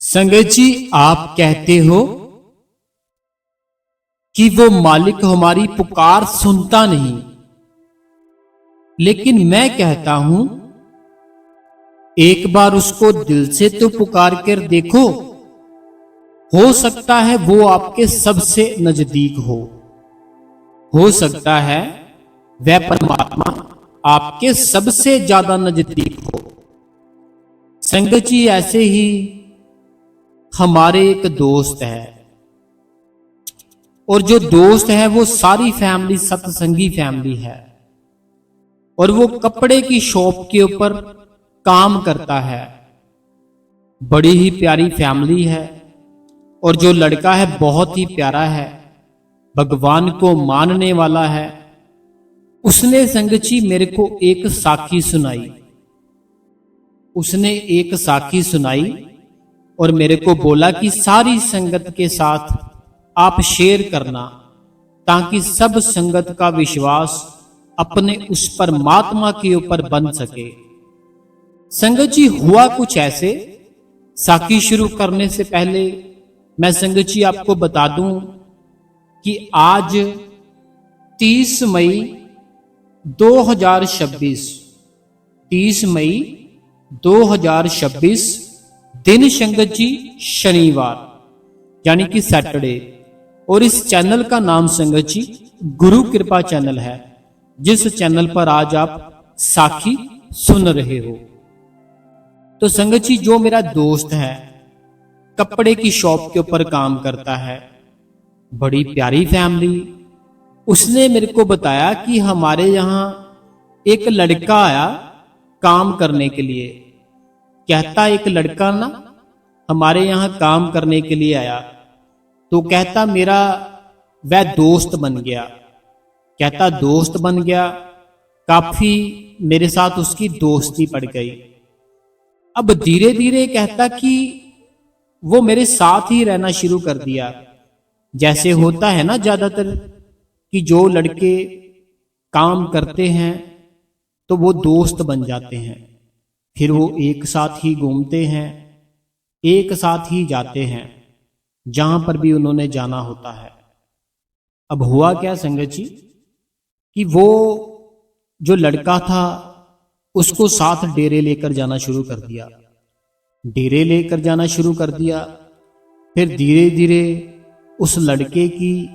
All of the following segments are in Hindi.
संगत जी, आप कहते हो कि वो मालिक हमारी पुकार सुनता नहीं, लेकिन मैं कहता हूं एक बार उसको दिल से तो पुकार कर देखो। हो सकता है वो आपके सबसे नजदीक हो सकता है वह परमात्मा आपके सबसे ज्यादा नजदीक हो। संगत जी, ऐसे ही हमारे एक दोस्त है, और जो दोस्त है वो सारी फैमिली सत्संगी फैमिली है, और वो कपड़े की शॉप के ऊपर काम करता है। बड़ी ही प्यारी फैमिली है, और जो लड़का है बहुत ही प्यारा है, भगवान को मानने वाला है। उसने संगत जी मेरे को एक साखी सुनाई। उसने एक साखी सुनाई और मेरे को बोला कि सारी संगत के साथ आप शेयर करना, ताकि सब संगत का विश्वास अपने उस परमात्मा के ऊपर बन सके। संगत जी, हुआ कुछ ऐसे। साखी शुरू करने से पहले मैं संगत जी आपको बता दूं कि आज 30 मई 2026 30 मई 2026 दिन संगत जी शनिवार, यानी कि सैटरडे। और इस चैनल का नाम संगत जी गुरु कृपा चैनल है, जिस चैनल पर आज आप साखी सुन रहे हो। तो संगत जी, जो मेरा दोस्त है कपड़े की शॉप के ऊपर काम करता है, बड़ी प्यारी फैमिली। उसने मेरे को बताया कि हमारे यहां एक लड़का आया काम करने के लिए। कहता एक लड़का ना हमारे यहां काम करने के लिए आया, तो कहता मेरा वह दोस्त बन गया। कहता दोस्त बन गया, काफी मेरे साथ उसकी दोस्ती पड़ गई। अब धीरे धीरे कहता कि वो मेरे साथ ही रहना शुरू कर दिया। जैसे होता है ना ज्यादातर कि जो लड़के काम करते हैं तो वो दोस्त बन जाते हैं, फिर वो एक साथ ही घूमते हैं, एक साथ ही जाते हैं जहां पर भी उन्होंने जाना होता है। अब हुआ क्या संगत जी कि वो जो लड़का था उसको साथ डेरे लेकर जाना शुरू कर दिया। डेरे लेकर जाना शुरू कर दिया, फिर धीरे धीरे उस लड़के की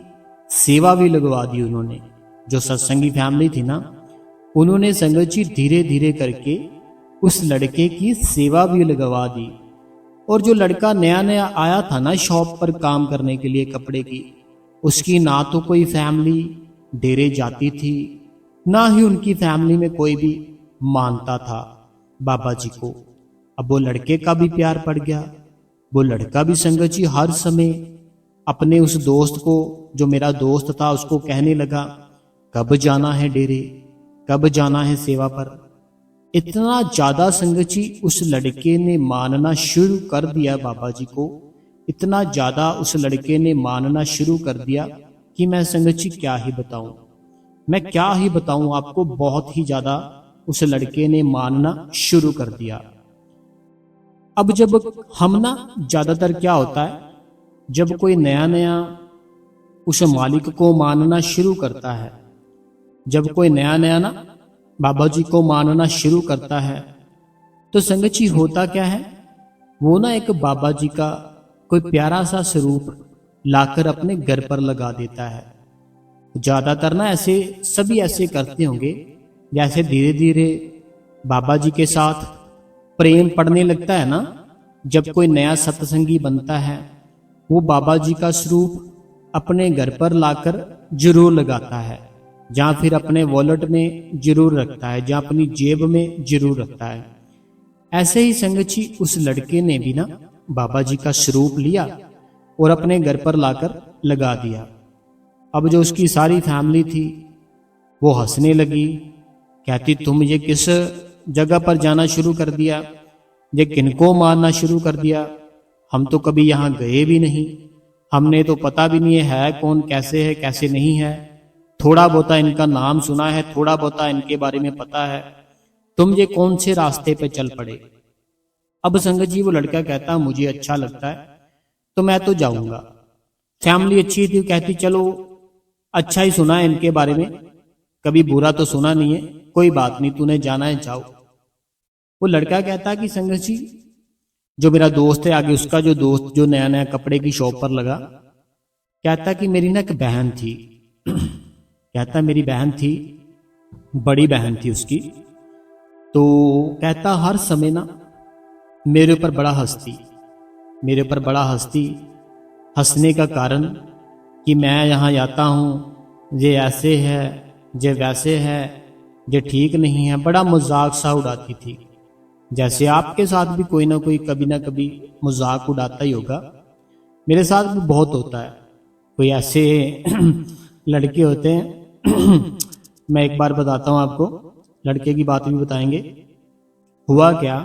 सेवा भी लगवा दी उन्होंने। जो सत्संगी फैमिली थी ना, उन्होंने संगत जी धीरे धीरे करके उस लड़के की सेवा भी लगवा दी। और जो लड़का नया नया आया था ना शॉप पर काम करने के लिए कपड़े की, उसकी ना तो कोई फैमिली डेरे जाती थी, ना ही उनकी फैमिली में कोई भी मानता था बाबा जी को। अब वो लड़के का भी प्यार पड़ गया। वो लड़का भी संगत जी हर समय अपने उस दोस्त को, जो मेरा दोस्त था, उसको कहने लगा कब जाना है डेरे, कब जाना है सेवा पर। इतना ज्यादा संगत जी उस लड़के ने मानना शुरू कर दिया बाबा जी को। इतना ज्यादा उस लड़के ने मानना शुरू कर दिया कि मैं संगत जी क्या ही बताऊं, मैं क्या ही बताऊं आपको। बहुत ही ज्यादा उस लड़के ने मानना शुरू कर दिया। अब जब हम ना, ज्यादातर क्या होता है, जब कोई नया नया उस मालिक को मानना शुरू करता है, जब कोई नया नया ना बाबा जी को मानना शुरू करता है, तो संगत जी होता क्या है, वो ना एक बाबा जी का कोई प्यारा सा स्वरूप लाकर अपने घर पर लगा देता है। ज्यादातर ना ऐसे सभी ऐसे करते होंगे। जैसे धीरे धीरे बाबा जी के साथ प्रेम पड़ने लगता है ना, जब कोई नया सत्संगी बनता है, वो बाबा जी का स्वरूप अपने घर पर लाकर जरूर लगाता है, जहां फिर अपने वॉलेट में जरूर रखता है, जहां अपनी जेब में जरूर रखता है। ऐसे ही संगत जी उस लड़के ने भी ना बाबा जी का स्वरूप लिया और अपने घर पर लाकर लगा दिया। अब जो उसकी सारी फैमिली थी वो हंसने लगी, कहती तुम ये किस जगह पर जाना शुरू कर दिया, ये किनको मारना शुरू कर दिया, हम तो कभी यहाँ गए भी नहीं, हमने तो पता भी नहीं है कौन कैसे है कैसे नहीं है, थोड़ा बहुता इनका नाम सुना है, थोड़ा बहुता इनके बारे में पता है, तुम ये कौन से रास्ते पे चल पड़े। अब संगत जी वो लड़का कहता मुझे अच्छा लगता है तो मैं तो जाऊंगा। फैमिली अच्छी थी, कहती चलो अच्छा ही सुना है इनके बारे में, कभी बुरा तो सुना नहीं है, कोई बात नहीं, तूने जाना है जाओ। वो लड़का कहता कि संगत जी जो मेरा दोस्त है आगे, उसका जो दोस्त जो नया नया कपड़े की शॉप पर लगा, कहता कि मेरी ना एक बहन थी कहता मेरी बहन थी, बड़ी बहन थी उसकी, तो कहता हर समय ना मेरे ऊपर बड़ा हंसती, मेरे ऊपर बड़ा हंसती। हंसने का कारण कि मैं यहाँ आता हूँ, ये ऐसे है, ये वैसे है, ये ठीक नहीं है, बड़ा मजाक सा उड़ाती थी। जैसे आपके साथ भी कोई ना कोई कभी ना कभी मजाक उड़ाता ही होगा, मेरे साथ भी बहुत होता है। कोई ऐसे लड़के होते हैं मैं एक बार बताता हूँ आपको, लड़के की बात भी बताएंगे। हुआ क्या,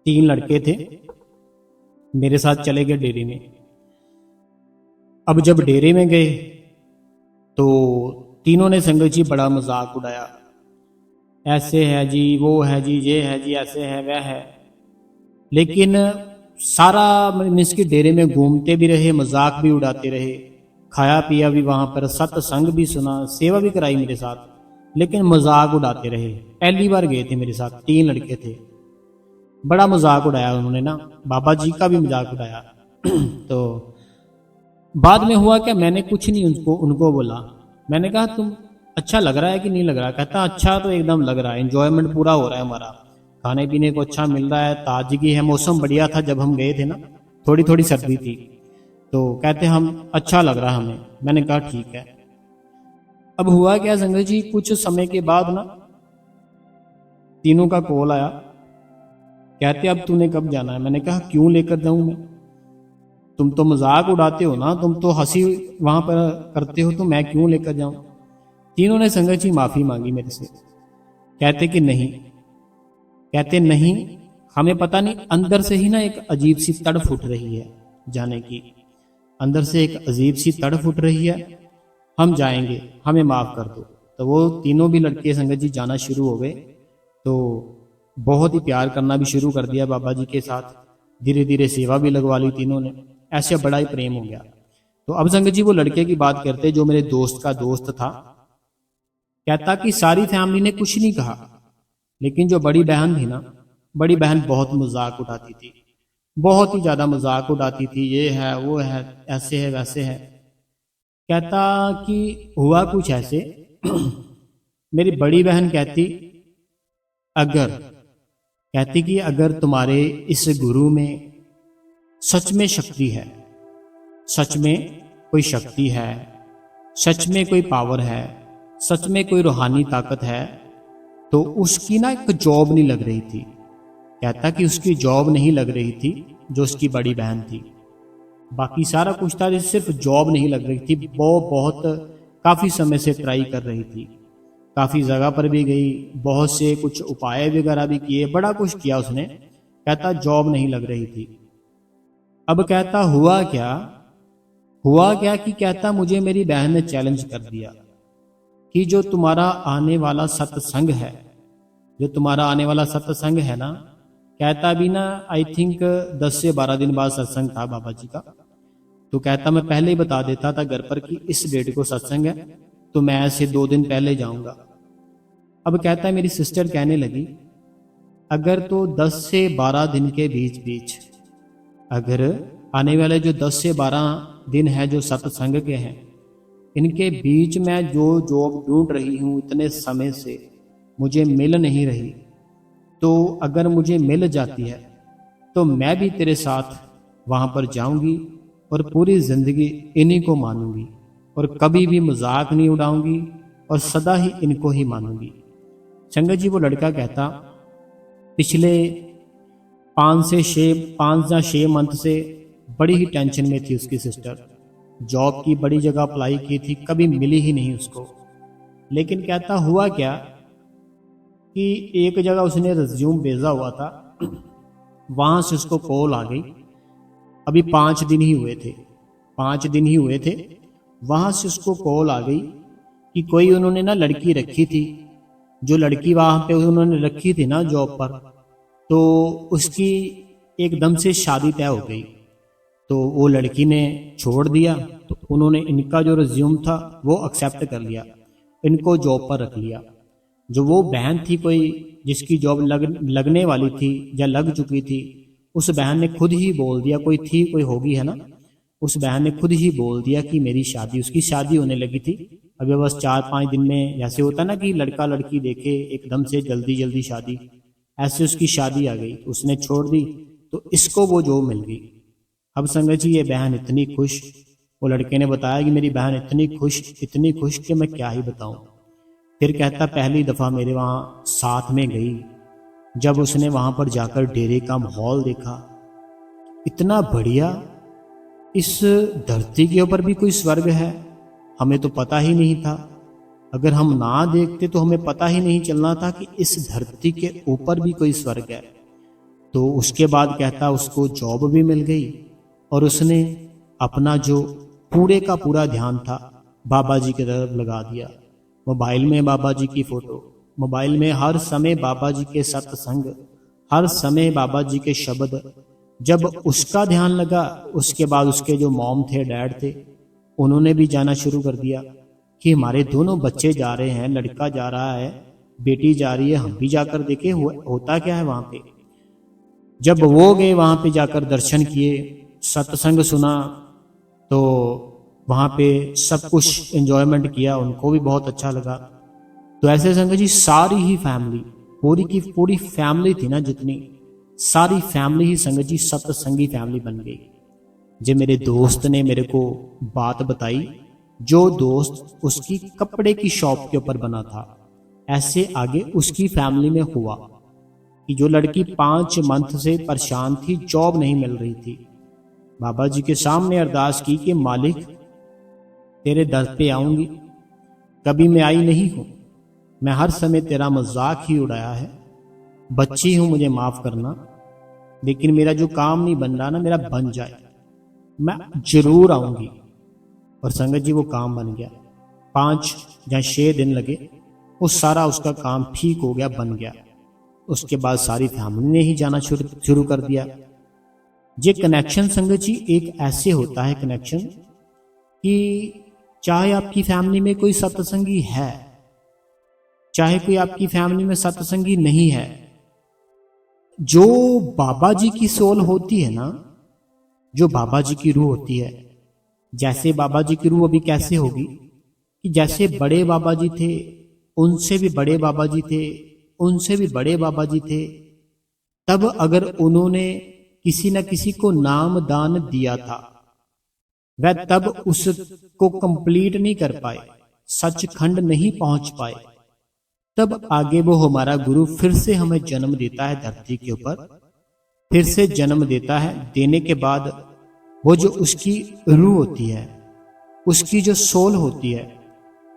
3 लड़के थे मेरे साथ, चले गए डेरे में। अब जब डेरे में गए तो तीनों ने संगत जी बड़ा मजाक उड़ाया, ऐसे है जी, वो है जी, ये है जी, ऐसे है वह है। लेकिन सारा मीन्स के डेरे में घूमते भी रहे, मजाक भी उड़ाते रहे, खाया पिया भी वहां पर, सत्संग भी सुना, सेवा भी कराई मेरे साथ, लेकिन मजाक उड़ाते रहे। पहली बार गए थे मेरे साथ, 3 लड़के थे, बड़ा मजाक उड़ाया उन्होंने ना, बाबा जी का भी मजाक उड़ाया। तो बाद में हुआ क्या, मैंने कुछ नहीं उनको बोला। मैंने कहा तुम अच्छा लग रहा है कि नहीं लग रहा? कहता अच्छा तो एकदम लग रहा है, एंजॉयमेंट पूरा हो रहा है हमारा, खाने पीने को अच्छा मिल रहा है, ताजगी है, मौसम बढ़िया था जब हम गए थे ना, थोड़ी थोड़ी सर्दी थी। तो कहते हम अच्छा लग रहा हमें। मैंने कहा ठीक है। अब हुआ क्या संगत जी, कुछ समय के बाद ना तीनों का कॉल आया, कहते अब तूने कब जाना है? मैंने कहा क्यों लेकर जाऊं मैं, तुम तो मजाक उड़ाते हो ना, तुम तो हंसी वहां पर करते हो, तो मैं क्यों लेकर जाऊं? तीनों ने संगत जी माफी मांगी मेरे से, कहते कि नहीं, कहते नहीं, हमें पता नहीं अंदर से ही ना एक अजीब सी तड़फ उठ रही है जाने की, अंदर से एक अजीब सी तड़फ उठ रही है, हम जाएंगे, हमें माफ कर दो। तो वो तीनों भी लड़के संगत जी जाना शुरू हो गए। तो बहुत ही प्यार करना भी शुरू कर दिया बाबा जी के साथ, धीरे धीरे सेवा भी लगवा ली तीनों ने, ऐसे बड़ा ही प्रेम हो गया। तो अब संगत जी वो लड़के की बात करते जो मेरे दोस्त का दोस्त था, कहता कि सारी फैमिली ने कुछ नहीं कहा, लेकिन जो बड़ी बहन थी ना, बड़ी बहन बहुत मजाक उड़ाती थी, बहुत ही ज्यादा मजाक उड़ाती थी, ये है वो है, ऐसे है वैसे है। कहता कि हुआ कुछ ऐसे मेरी बड़ी बहन कहती कि अगर तुम्हारे इस गुरु में सच में शक्ति है, सच में कोई शक्ति है, सच में कोई पावर है, सच में कोई रूहानी ताकत है, तो उसकी ना एक जॉब नहीं लग रही थी। कहता कि उसकी जॉब नहीं लग रही थी जो उसकी बड़ी बहन थी, बाकी सारा कुछ था, सिर्फ जॉब नहीं लग रही थी। वो बहुत काफी समय से ट्राई कर रही थी, काफी जगह पर भी गई, बहुत से कुछ उपाय वगैरह भी किए, बड़ा कुछ किया उसने, कहता जॉब नहीं लग रही थी। अब कहता हुआ क्या कि कहता मुझे मेरी बहन ने चैलेंज कर दिया कि जो तुम्हारा आने वाला सत्संग है, जो तुम्हारा आने वाला सत्संग है ना, कहता भी ना आई थिंक 10 से 12 दिन बाद सत्संग था बाबा जी का। तो कहता मैं पहले ही बता देता था घर पर कि इस डेट को सत्संग है, तो मैं ऐसे 2 दिन पहले जाऊंगा। अब कहता है मेरी सिस्टर कहने लगी अगर तो 10 से 12 दिन के बीच अगर आने वाले जो 10 से 12 दिन है जो सत्संग के हैं, इनके बीच में जो जॉब ढूंढ रही हूँ इतने समय से मुझे मिल नहीं रही, तो अगर मुझे मिल जाती है तो मैं भी तेरे साथ वहां पर जाऊंगी और पूरी जिंदगी इन्हीं को मानूंगी और कभी भी मजाक नहीं उड़ाऊंगी और सदा ही इनको ही मानूंगी। संगत जी वो लड़का कहता पिछले 5 या 6 मंथ से बड़ी ही टेंशन में थी उसकी सिस्टर, जॉब की बड़ी जगह अप्लाई की थी, कभी मिली ही नहीं उसको। लेकिन कहता हुआ क्या कि एक जगह उसने रिज्यूम भेजा हुआ था, वहां से उसको कॉल आ गई, अभी 5 दिन ही हुए थे, वहां से उसको कॉल आ गई कि कोई उन्होंने ना लड़की रखी थी, जो लड़की वहां पे उन्होंने रखी थी ना जॉब पर, तो उसकी एकदम से शादी तय हो गई। तो वो लड़की ने छोड़ दिया, तो उन्होंने इनका जो रिज्यूम था वो एक्सेप्ट कर लिया, इनको जॉब पर रख लिया। जो वो बहन थी कोई जिसकी जॉब लगने वाली थी या लग चुकी थी, उस बहन ने खुद ही बोल दिया, कोई होगी है ना, उस बहन ने खुद ही बोल दिया कि मेरी शादी, उसकी शादी होने लगी थी अभी बस 4-5 दिन में। जैसे होता ना कि लड़का लड़की देखे एकदम से जल्दी जल्दी शादी, ऐसे उसकी शादी आ गई, उसने छोड़ दी, तो इसको वो जॉब मिल गई। अब संगत जी ये बहन इतनी खुश, वो लड़के ने बताया कि मेरी बहन इतनी खुश कि मैं क्या ही बताऊं। फिर कहता पहली दफ़ा मेरे वहाँ साथ में गई, जब उसने वहाँ पर जाकर डेरे का माहौल देखा, इतना बढ़िया, इस धरती के ऊपर भी कोई स्वर्ग है, हमें तो पता ही नहीं था। अगर हम ना देखते तो हमें पता ही नहीं चलना था कि इस धरती के ऊपर भी कोई स्वर्ग है। तो उसके बाद कहता उसको जॉब भी मिल गई और उसने अपना जो पूरे का पूरा ध्यान था बाबा जी की तरफ लगा दिया। मोबाइल में बाबा जी की फोटो, मोबाइल में हर समय बाबा जी के सत्संग, हर समय बाबा जी के शब्द। जब उसका ध्यान लगा, उसके बाद उसके जो मॉम थे, डैड थे, उन्होंने भी जाना शुरू कर दिया कि हमारे दोनों बच्चे जा रहे हैं, लड़का जा रहा है, बेटी जा रही है, हम भी जाकर देखे होता क्या है वहां पे। जब वो गए वहां पे, जाकर दर्शन किए, सत्संग सुना, तो वहां पे सब कुछ एंजॉयमेंट किया, उनको भी बहुत अच्छा लगा। तो ऐसे संगत जी सारी ही फैमिली, पूरी की पूरी फैमिली थी ना जितनी, सारी फैमिली ही संगत जी सत्संगी फैमिली बन गई। जो मेरे दोस्त ने मेरे को बात बताई, जो दोस्त उसकी कपड़े की शॉप के ऊपर बना था, ऐसे आगे उसकी फैमिली में हुआ कि जो लड़की 5 मंथ से परेशान थी, जॉब नहीं मिल रही थी, बाबा जी के सामने अरदास की कि मालिक तेरे दर पे आऊंगी, कभी मैं आई नहीं हूं, मैं हर समय तेरा मजाक ही उड़ाया है, बच्ची हूं, मुझे माफ करना, लेकिन मेरा जो काम नहीं बन रहा ना, मेरा बन जाए, मैं जरूर आऊंगी। और संगत जी वो काम बन गया, 5 या 6 दिन लगे, वो सारा उसका काम ठीक हो गया, बन गया। उसके बाद सारी फैमिली ने ही जाना शुरू कर दिया। ये कनेक्शन संगत जी एक ऐसे होता है कनेक्शन कि चाहे आपकी फैमिली में कोई सत्संगी है, चाहे कोई आपकी फैमिली में सत्संगी नहीं है, जो बाबा जी की सोल होती है ना, जो बाबा जी की रूह होती है, जैसे बाबा जी की रूह अभी कैसे होगी कि जैसे बड़े बाबा जी थे, उनसे भी बड़े बाबा जी थे, उनसे भी बड़े बाबा जी थे, तब अगर उन्होंने किसी न किसी को नाम दान दिया था, वह तब उसको कंप्लीट नहीं कर पाए, सचखंड नहीं पहुंच पाए, तब आगे वो हमारा गुरु फिर से हमें जन्म देता है धरती के ऊपर, फिर से जन्म देता है। देने के बाद वो जो उसकी रूह होती है, उसकी जो सोल होती है,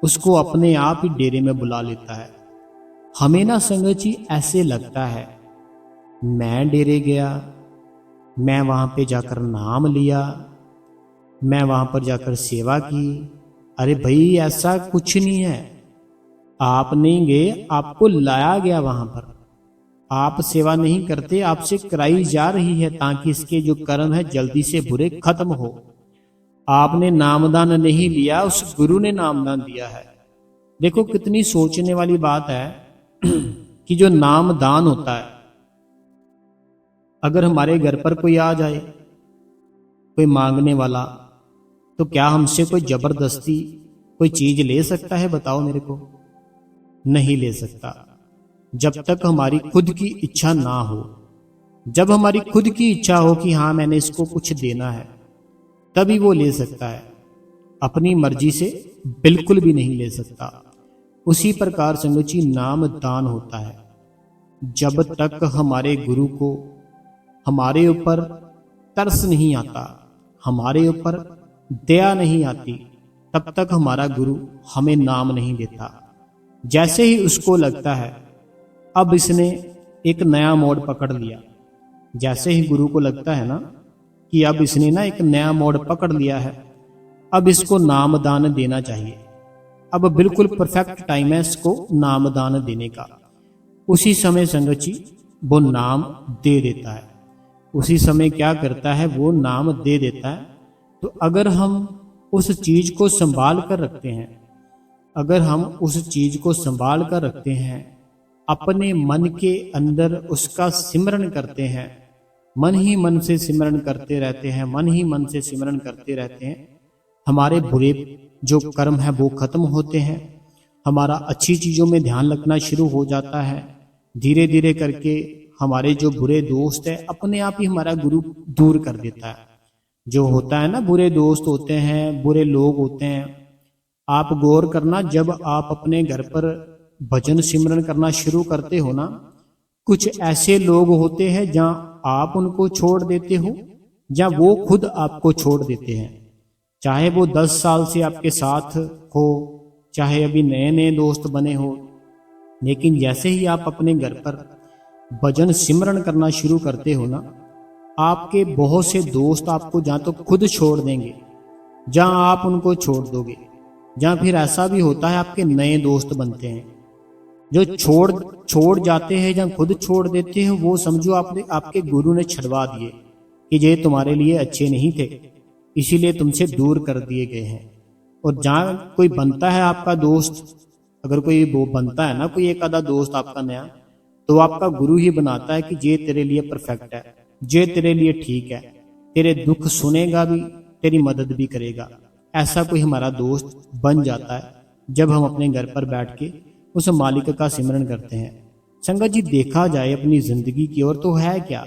उसको अपने आप ही डेरे में बुला लेता है। हमें ना संगत जी ऐसे लगता है, मैं डेरे गया, मैं वहां पे जाकर नाम लिया, मैं वहां पर जाकर सेवा की। अरे भाई ऐसा कुछ नहीं है, आप नहीं गए, आपको लाया गया वहां पर। आप सेवा नहीं करते, आपसे कराई जा रही है ताकि इसके जो कर्म है जल्दी से बुरे खत्म हो। आपने नामदान नहीं लिया, उस गुरु ने नामदान दिया है। देखो कितनी सोचने वाली बात है कि जो नामदान होता है, अगर हमारे घर पर कोई आ जाए, कोई मांगने वाला, तो क्या हमसे कोई जबरदस्ती कोई चीज ले सकता है? बताओ मेरे को। नहीं ले सकता, जब तक हमारी खुद की इच्छा ना हो। जब हमारी खुद की इच्छा हो कि हाँ मैंने इसको कुछ देना है, तभी वो ले सकता है, अपनी मर्जी से बिल्कुल भी नहीं ले सकता। उसी प्रकार संगत जी नाम दान होता है। जब तक हमारे गुरु को हमारे ऊपर तरस नहीं आता, हमारे ऊपर दया नहीं आती, तब तक हमारा गुरु हमें नाम नहीं देता। जैसे ही उसको लगता है अब इसने एक नया मोड़ पकड़ लिया, जैसे ही गुरु को लगता है ना कि अब इसने ना एक नया मोड़ पकड़ लिया है, अब इसको नामदान देना चाहिए, अब बिल्कुल परफेक्ट टाइम है इसको नामदान देने का। उसी समय संगत जी वो नाम दे देता है। उसी समय क्या करता है, वो नाम दे देता है। तो अगर हम उस चीज को संभाल कर रखते हैं, अगर हम उस चीज को संभाल कर रखते हैं, अपने मन के अंदर उसका सिमरन करते हैं, मन ही मन से सिमरन करते रहते हैं, मन ही मन से सिमरन करते रहते हैं, हमारे बुरे जो कर्म है वो खत्म होते हैं, हमारा अच्छी चीजों में ध्यान रखना शुरू हो जाता है। धीरे धीरे करके हमारे जो बुरे दोस्त है अपने आप ही हमारा गुरु दूर कर देता है। जो होता है ना, बुरे दोस्त होते हैं, बुरे लोग होते हैं। आप गौर करना, जब आप अपने घर पर भजन सिमरन करना शुरू करते हो ना, कुछ ऐसे लोग होते हैं जहां आप उनको छोड़ देते हो या वो खुद आपको छोड़ देते हैं। चाहे वो 10 साल से आपके साथ हो, चाहे अभी नए नए दोस्त बने हो, लेकिन जैसे ही आप अपने घर पर भजन सिमरन करना शुरू करते हो ना, आपके बहुत से दोस्त आपको जहाँ तो खुद छोड़ देंगे, जहाँ आप उनको छोड़ दोगे, जहाँ फिर ऐसा भी होता है आपके नए दोस्त बनते हैं। जो छोड़ जाते हैं, जहाँ खुद छोड़ देते हैं, वो समझो आपने आपके गुरु ने छड़वा दिए कि ये तुम्हारे लिए अच्छे नहीं थे, इसीलिए तुमसे दूर कर दिए गए हैं। और जहाँ कोई बनता है आपका दोस्त, अगर कोई वो बनता है ना, कोई एक आधा दोस्त आपका नया, तो आपका गुरु ही बनाता है कि ये तेरे लिए परफेक्ट है, ये तेरे लिए ठीक है, तेरे दुख सुनेगा भी, तेरी मदद भी करेगा। ऐसा कोई हमारा दोस्त बन जाता है जब हम अपने घर पर बैठ के उस मालिक का सिमरन करते हैं। संगत जी, देखा जाए अपनी जिंदगी की ओर तो है क्या,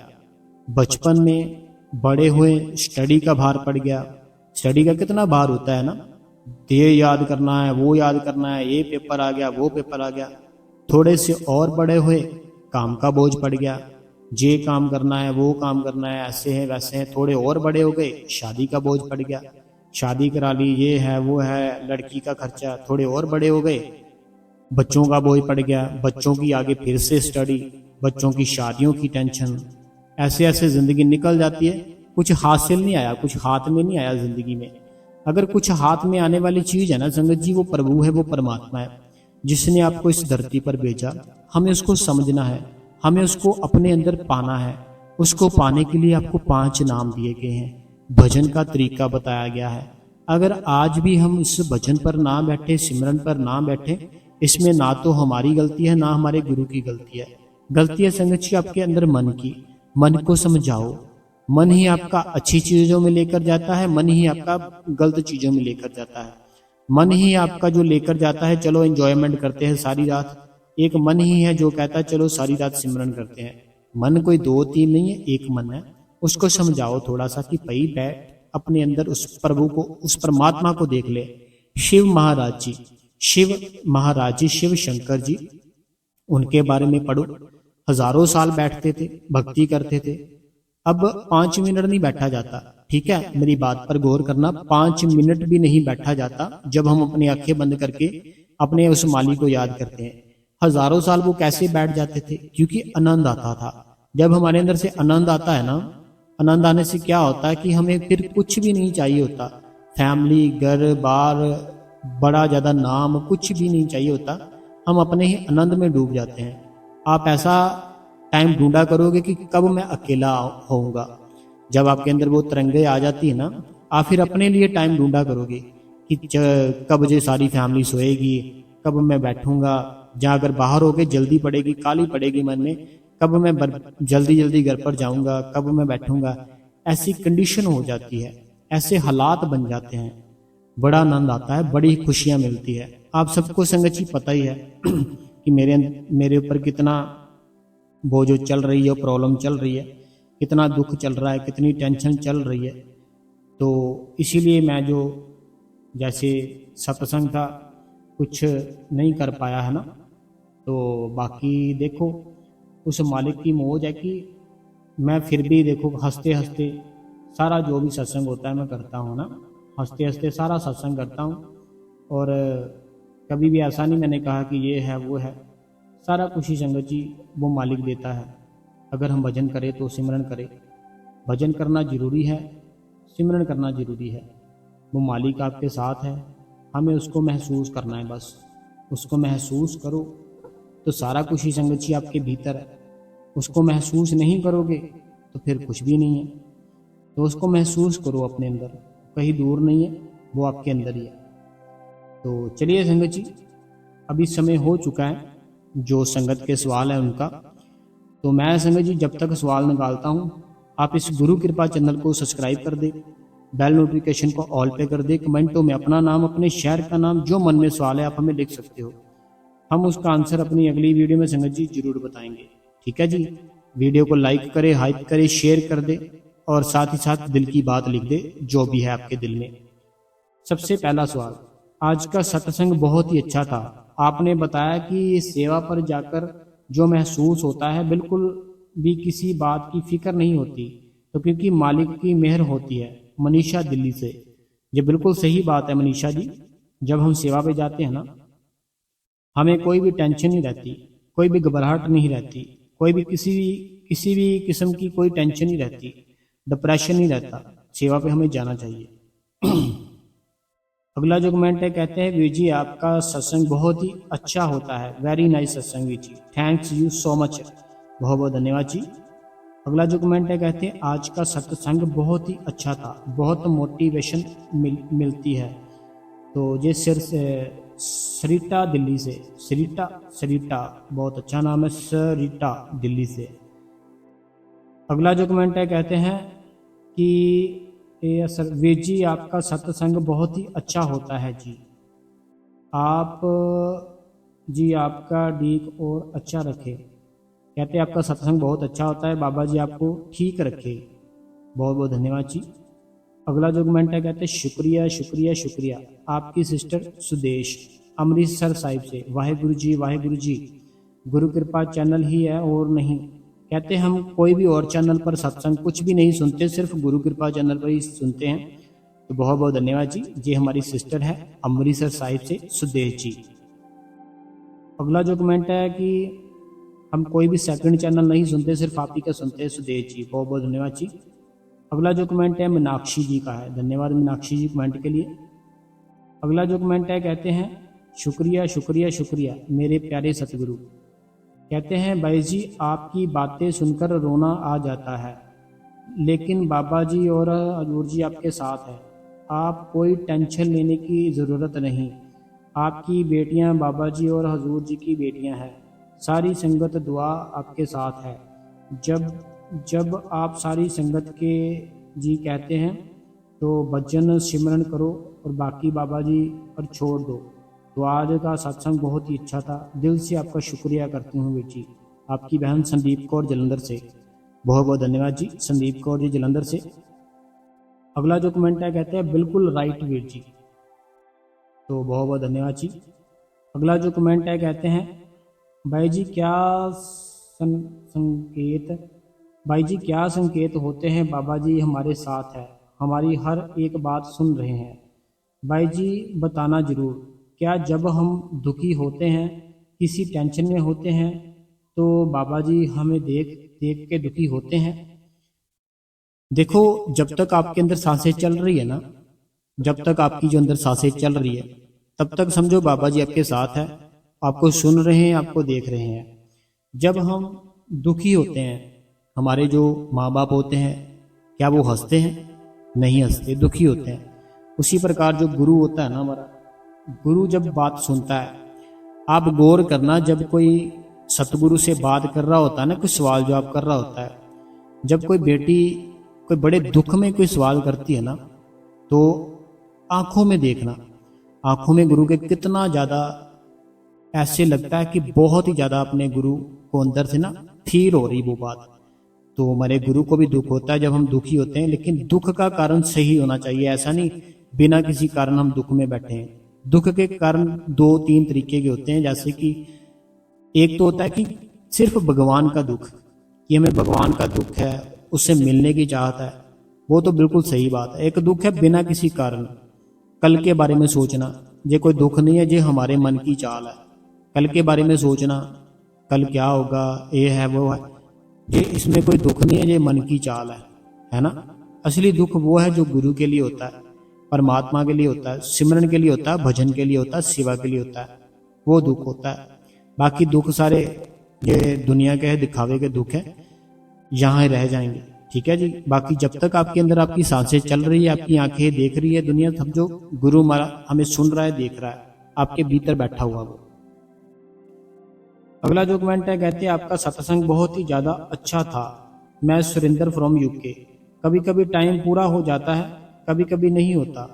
बचपन में बड़े हुए स्टडी का भार पड़ गया। स्टडी का कितना भार होता है ना, ये याद करना है, वो याद करना है, ये पेपर आ गया, वो पेपर आ गया। थोड़े से और बड़े हुए, काम का बोझ पड़ गया, ये काम करना है, वो काम करना है, ऐसे है वैसे है। थोड़े और बड़े हो गए, शादी का बोझ पड़ गया, शादी करा ली, ये है वो है, लड़की का खर्चा। थोड़े और बड़े हो गए, बच्चों का बोझ पड़ गया, बच्चों की आगे फिर से स्टडी, बच्चों की शादियों की टेंशन। ऐसे ऐसे जिंदगी निकल जाती है। कुछ हासिल नहीं आया, कुछ हाथ में नहीं आया जिंदगी में। अगर कुछ हाथ में आने वाली चीज है ना संगत जी, वो प्रभु है, वो परमात्मा है, जिसने आपको इस धरती पर भेजा। हमें उसको समझना है, हमें उसको अपने अंदर पाना है। उसको पाने के लिए आपको 5 नाम दिए गए हैं, भजन का तरीका बताया गया है। अगर आज भी हम इस भजन पर ना बैठे, सिमरन पर ना बैठे, इसमें ना तो हमारी गलती है, ना हमारे गुरु की गलती है। गलती है संगत जी आपके अंदर मन की। मन को समझाओ। मन ही आपका अच्छी चीजों में लेकर जाता है, मन ही आपका गलत चीजों में लेकर जाता है। मन ही आपका जो लेकर जाता है, चलो एंजॉयमेंट करते हैं सारी रात। एक मन ही है जो कहता है चलो सारी रात सिमरन करते हैं। मन कोई 2-3 नहीं है, एक मन है। उसको समझाओ थोड़ा सा कि भाई बैठ, अपने अंदर उस प्रभु को, उस परमात्मा को देख ले। शिव महाराज जी, शिव महाराज जी, शिव शंकर जी, उनके बारे में पढ़ो। हजारों साल बैठते थे, भक्ति करते थे। अब 5 मिनट नहीं बैठा जाता, ठीक है, मेरी बात पर गौर करना। 5 मिनट भी नहीं बैठा जाता जब हम अपनी आंखें बंद करके अपने उस मालिक को याद करते हैं। हजारों साल वो कैसे बैठ जाते थे? क्योंकि आनंद आता था। जब हमारे अंदर से आनंद आता है ना, आनंद आने से क्या होता है कि हमें फिर कुछ भी नहीं चाहिए होता। फैमिली, घर बार, बड़ा ज्यादा नाम, कुछ भी नहीं चाहिए होता। हम अपने ही आनंद में डूब जाते हैं। आप ऐसा टाइम ढूंढा करोगे कि कब मैं अकेला होऊंगा। जब आपके अंदर वो तरंगे आ जाती है ना, आप फिर अपने लिए टाइम ढूंढा करोगे कि कब मुझे सारी फैमिली सोएगी, कब मैं बैठूंगा। जहाँ अगर बाहर हो गए, जल्दी पड़ेगी, काली पड़ेगी मन में, कब मैं जल्दी जल्दी घर पर जाऊंगा, कब मैं बैठूंगा। ऐसी कंडीशन हो जाती है, ऐसे हालात बन जाते हैं। बड़ा आनंद आता है, बड़ी खुशियां मिलती है। आप सबको संगत जी पता ही है कि मेरे ऊपर कितना वो जो चल रही है, प्रॉब्लम चल रही है, कितना दुख चल रहा है, कितनी टेंशन चल रही है। तो इसीलिए मैं जो जैसे सत्संग था कुछ नहीं कर पाया है ना। तो बाकी देखो उस मालिक की मौज है कि मैं फिर भी देखो हंसते हंसते सारा जो भी सत्संग होता है मैं करता हूँ ना, हंसते हंसते सारा सत्संग करता हूँ। और कभी भी ऐसा नहीं मैंने कहा कि ये है वो है, सारा कुछ ही संगत जी वो मालिक देता है। अगर हम भजन करें तो सिमरन करें। भजन करना जरूरी है, सिमरन करना जरूरी है। वो मालिक आपके साथ है, हमें उसको महसूस करना है। बस उसको महसूस करो तो सारा कुछ ही संगत जी आपके भीतर है। उसको महसूस नहीं करोगे तो फिर कुछ भी नहीं है। तो उसको महसूस करो अपने अंदर, कहीं दूर नहीं है, वो आपके अंदर ही है। तो चलिए संगत जी, अभी समय हो चुका है जो संगत के सवाल है उनका। तो मैं संगत जी जब तक सवाल निकालता हूँ, आप इस गुरु कृपा चैनल को सब्सक्राइब कर दे, बेल नोटिफिकेशन को ऑल पे कर दे, कमेंटों में अपना नाम, अपने शहर का नाम, जो मन में सवाल है आप हमें लिख सकते हो। हम उसका आंसर अपनी अगली वीडियो में संगत जी जरूर बताएंगे। ठीक है जी। वीडियो को लाइक करे, हाइप करे, शेयर कर दे और साथ ही साथ दिल की बात लिख दे जो भी है आपके दिल में। सबसे पहला सवाल, आज का सत्संग बहुत ही अच्छा था। आपने बताया कि सेवा पर जाकर जो महसूस होता है, बिल्कुल भी किसी बात की फिक्र नहीं होती, तो क्योंकि मालिक की मेहर होती है। मनीषा दिल्ली से। ये बिल्कुल सही बात है मनीषा जी। जब हम सेवा पे जाते हैं ना, हमें कोई भी टेंशन नहीं रहती, कोई भी घबराहट नहीं रहती, कोई भी किसी भी किस्म की कोई टेंशन नहीं रहती, डिप्रेशन नहीं रहता। सेवा पे हमें जाना चाहिए। अगला जो कमेंट है, कहते हैं वीर जी आपका सत्संग बहुत ही अच्छा होता है। वेरी नाइस सत्संग Veer ji, thanks you so much, बहुत बहुत धन्यवाद जी। अगला जो कमेंट है, कहते हैं आज का सत्संग बहुत ही अच्छा था, बहुत मोटिवेशन मिलती है। तो ये सिर से सरिता दिल्ली से, सरिता बहुत अच्छा नाम है, सरिता दिल्ली से। अगला जो कमेंट है, कहते हैं कि वीर जी आपका सत्संग बहुत ही अच्छा होता है जी। आप जी आपका डीक और अच्छा रखे। कहते हैं आपका सत्संग बहुत अच्छा होता है, बाबा जी आपको ठीक रखे। बहुत बहुत धन्यवाद जी। अगला जो कमेंट है, कहते हैं शुक्रिया शुक्रिया शुक्रिया। आपकी सिस्टर सुदेश अमृतसर साहिब से। वाहेगुरु जी वाहेगुरु जी। गुरु कृपा चैनल ही है और नहीं। कहते हैं हम कोई भी और चैनल पर सत्संग कुछ भी नहीं सुनते, सिर्फ गुरु कृपा चैनल पर ही सुनते हैं। तो बहुत बहुत धन्यवाद जी। ये हमारी सिस्टर है अमृतसर साहिब से सुदेश जी। अगला जो कमेंट है कि हम कोई भी सेकंड चैनल नहीं सुनते, सिर्फ आप ही का सुनते हैं सुदेश जी। बहुत बहुत धन्यवाद जी। अगला जो कमेंट है मीनाक्षी जी का है। धन्यवाद मीनाक्षी जी कमेंट के लिए। अगला जो कमेंट है, कहते हैं शुक्रिया शुक्रिया शुक्रिया मेरे प्यारे सतगुरु। कहते हैं भाई जी आपकी बातें सुनकर रोना आ जाता है, लेकिन बाबा जी और हजूर जी आपके साथ है। आप कोई टेंशन लेने की ज़रूरत नहीं। आपकी बेटियां बाबा जी और हजूर जी की बेटियां हैं। सारी संगत दुआ आपके साथ है। जब जब आप सारी संगत के जी कहते हैं तो भजन सिमरन करो और बाकी बाबा जी पर छोड़ दो। तो आज का सत्संग बहुत ही अच्छा था, दिल से आपका शुक्रिया करती हूँ वीर जी। आपकी बहन संदीप कौर जलंधर से। बहुत बहुत धन्यवाद जी संदीप कौर जी जलंधर से। अगला जो कमेंट है, कहते हैं बिल्कुल राइट वीर जी। तो बहुत बहुत धन्यवाद जी। अगला जो कमेंट है, कहते हैं भाई जी क्या संकेत भाई जी क्या संकेत होते हैं, बाबा जी हमारे साथ है, हमारी हर एक बात सुन रहे हैं। भाई जी बताना जरूर, क्या जब हम दुखी होते हैं, किसी टेंशन में होते हैं, तो बाबा जी हमें देख देख के दुखी होते हैं? देखो जब तक आपके अंदर सांसें चल रही है ना, जब तक आपकी जो अंदर सांसें चल रही है, तब तक समझो बाबा जी आपके साथ है, आपको सुन रहे हैं, आपको देख रहे हैं। जब हम दुखी होते हैं, हमारे जो माँ बाप होते हैं, क्या वो हंसते हैं? नहीं हंसते, दुखी होते हैं। उसी प्रकार जो गुरु होता है ना हमारा, गुरु जब बात सुनता है, आप गौर करना, जब कोई सतगुरु से बात कर रहा होता है ना, कोई सवाल जवाब कर रहा होता है, जब कोई बेटी कोई बड़े दुख में कोई सवाल करती है ना, तो आंखों में देखना, आंखों में गुरु के कितना ज्यादा ऐसे लगता है कि बहुत ही ज्यादा अपने गुरु को अंदर से ना फील हो रही वो बात। तो हमारे गुरु को भी दुख होता है जब हम दुखी होते हैं, लेकिन दुख का कारण सही होना चाहिए। ऐसा नहीं बिना किसी कारण हम दुख में बैठे हैं। दुख के कारण दो तीन तरीके के होते हैं, जैसे कि एक तो होता है कि सिर्फ भगवान का दुख, कि हमें भगवान का दुख है, उससे मिलने की चाहत है, वो तो बिल्कुल सही बात है। एक दुख है बिना किसी कारण, कल के बारे में सोचना, ये कोई दुख नहीं है, ये हमारे मन की चाल है। कल के बारे में सोचना, कल क्या होगा, ये है वो है, ये इसमें कोई दुख नहीं है, ये मन की चाल है ना। असली दुख वो है जो गुरु के लिए होता है, परमात्मा के लिए होता है, सिमरन के लिए होता है, भजन के लिए होता है, सेवा के लिए होता है, वो दुख होता है। बाकी दुख सारे ये दुनिया के है, दिखावे के दुख है, यहाँ रह जाएंगे। ठीक है जी। बाकी जब तक आपके अंदर आपकी सांसें चल रही है, आपकी आंखें देख रही है, दुनिया समझो गुरु हमारा हमें सुन रहा है, देख रहा है, आपके भीतर बैठा हुआ वो। अगला जो कमेंट है, कहते हैं आपका सत्संग बहुत ही ज्यादा अच्छा था। मैं सुरेंद्र फ्रॉम यूके। कभी कभी टाइम पूरा हो जाता है, कभी कभी नहीं होता।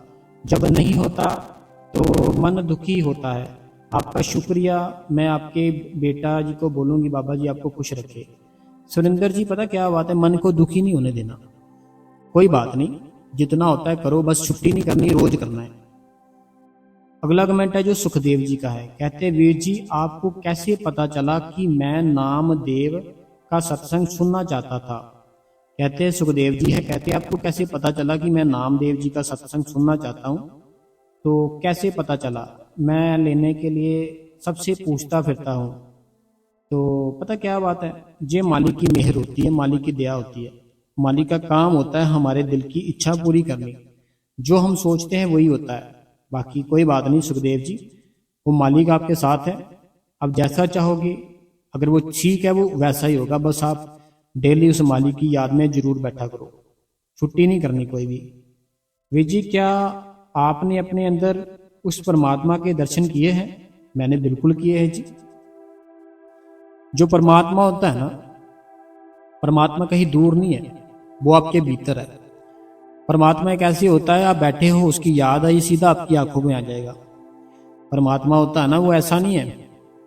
जब नहीं होता तो मन दुखी होता है। आपका शुक्रिया। मैं आपके बेटा जी को बोलूंगी बाबा जी आपको खुश रखे। सुरेंद्र जी पता क्या बात है, मन को दुखी नहीं होने देना। कोई बात नहीं, जितना होता है करो, बस छुट्टी नहीं करनी, रोज करना है। अगला कमेंट है जो सुखदेव जी का है, कहते हैं वीर जी आपको कैसे पता चला कि मैं नामदेव का सत्संग सुनना चाहता था। कहते हैं सुखदेव जी है, कहते हैं आपको कैसे पता चला कि मैं नामदेव जी का सत्संग सुनना चाहता हूँ। तो कैसे पता चला, मैं लेने के लिए सबसे पूछता फिरता हूँ। तो पता क्या बात है, ये मालिक की मेहर होती है, मालिक की दया होती है। मालिक का काम होता है हमारे दिल की इच्छा पूरी करनी, जो हम सोचते हैं वही होता है। बाकी कोई बात नहीं सुखदेव जी, वो मालिक आपके साथ है, आप जैसा चाहोगे, अगर वो ठीक है वो वैसा ही होगा। बस आप डेली उस मालिक की याद में जरूर बैठा करो, छुट्टी नहीं करनी कोई भी। वीर जी क्या आपने अपने अंदर उस परमात्मा के दर्शन किए हैं? मैंने बिल्कुल किए हैं जी। जो परमात्मा होता है ना, परमात्मा कहीं दूर नहीं है, वो आपके भीतर है। परमात्मा एक ऐसी होता है, आप बैठे हो उसकी याद आई सीधा आपकी आंखों में आ जाएगा। परमात्मा होता है ना, वो ऐसा नहीं है